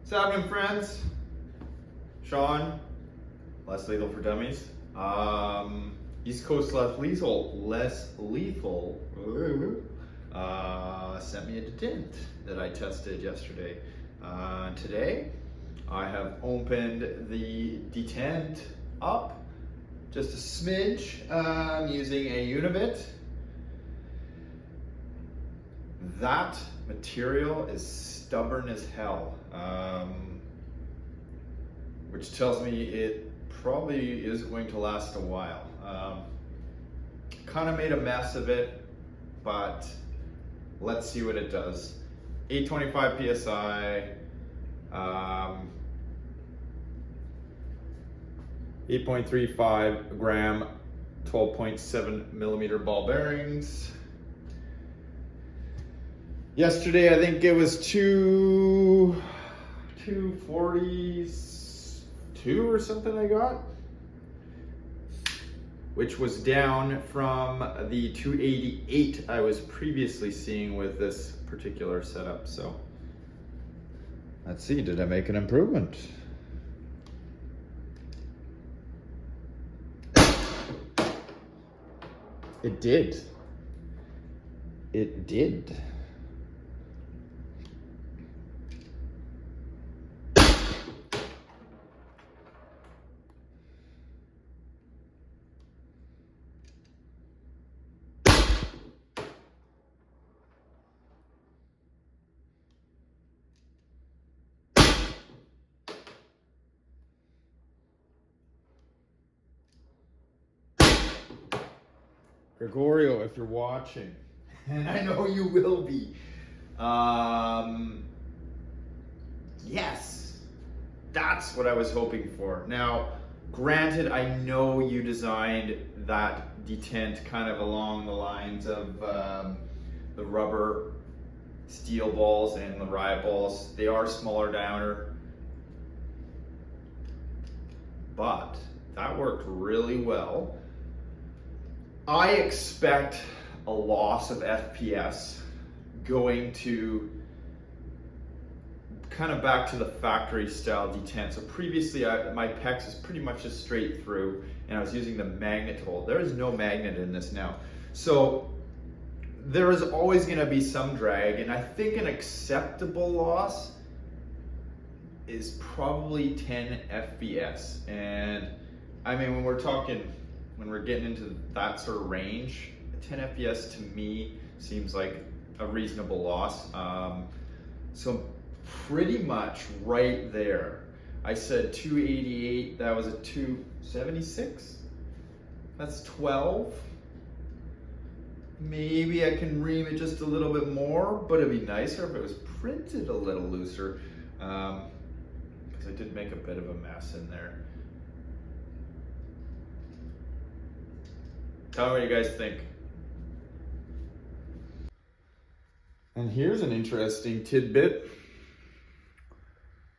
What's happening, friends? Sean, less lethal for dummies. East Coast less lethal, sent me a detent that I tested yesterday. Today, I have opened the detent up just a smidge using a Unibit. That material is stubborn as hell, which tells me it probably is going to last a while. Kind of made a mess of it, but let's see what it does. 825 psi, 8.35 gram, 12.7 millimeter ball bearings. Yesterday, I think it was 242 or something I got, which was down from the 288 I was previously seeing with this particular setup. So let's see, did I make an improvement? It did. It did. Gregorio, if you're watching, and I know you will be, yes, that's what I was hoping for. Now, granted, I know you designed that detent kind of along the lines of the rubber steel balls and the riot balls. They are smaller diameter, but that worked really well. I expect a loss of FPS going to kind of back to the factory style detent. So previously my PEX is pretty much just straight through and I was using the magnet to hold. There is no magnet in this now. So there is always going to be some drag, and I think an acceptable loss is probably 10 FPS. And I mean, when we're getting into that sort of range, 10 FPS to me seems like a reasonable loss. So pretty much right there. I said 288, that was a 276. That's 12. Maybe I can ream it just a little bit more, but it'd be nicer if it was printed a little looser, because I did make a bit of a mess in there. Tell me what you guys think. And here's an interesting tidbit.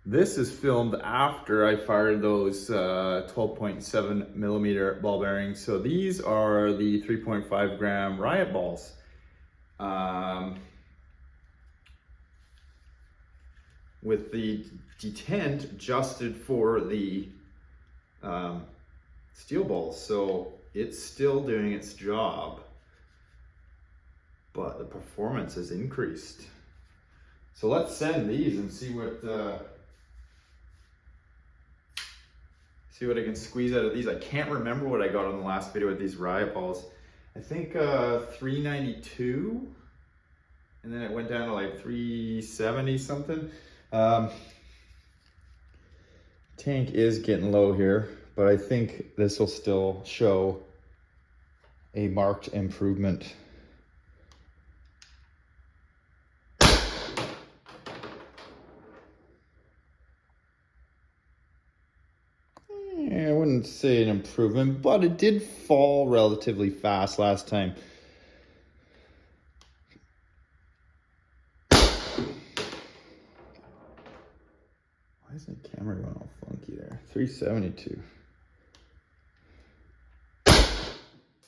This is filmed after I fired those 12.7 millimeter ball bearings. So these are the 3.5 gram riot balls. With the detent adjusted for the steel balls. So it's still doing its job, but the performance has increased. So let's send these and see what I can squeeze out of these. I can't remember what I got on the last video with these riot balls. I think 392, and then it went down to like 370 something. Tank is getting low here, but I think this will still show a marked improvement. I wouldn't say an improvement, but it did fall relatively fast last time. Why is the camera going all funky there? 372.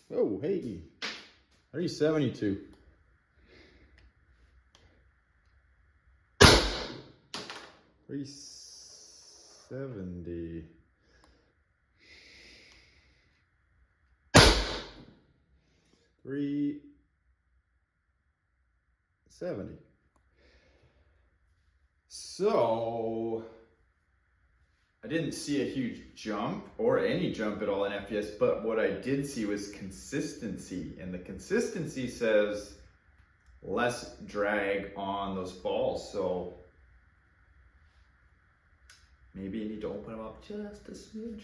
Oh, hey, 372. 370. 370. So I didn't see a huge jump or any jump at all in FPS, but what I did see was consistency. And the consistency says less drag on those balls. So maybe you need to open them up just a smidge.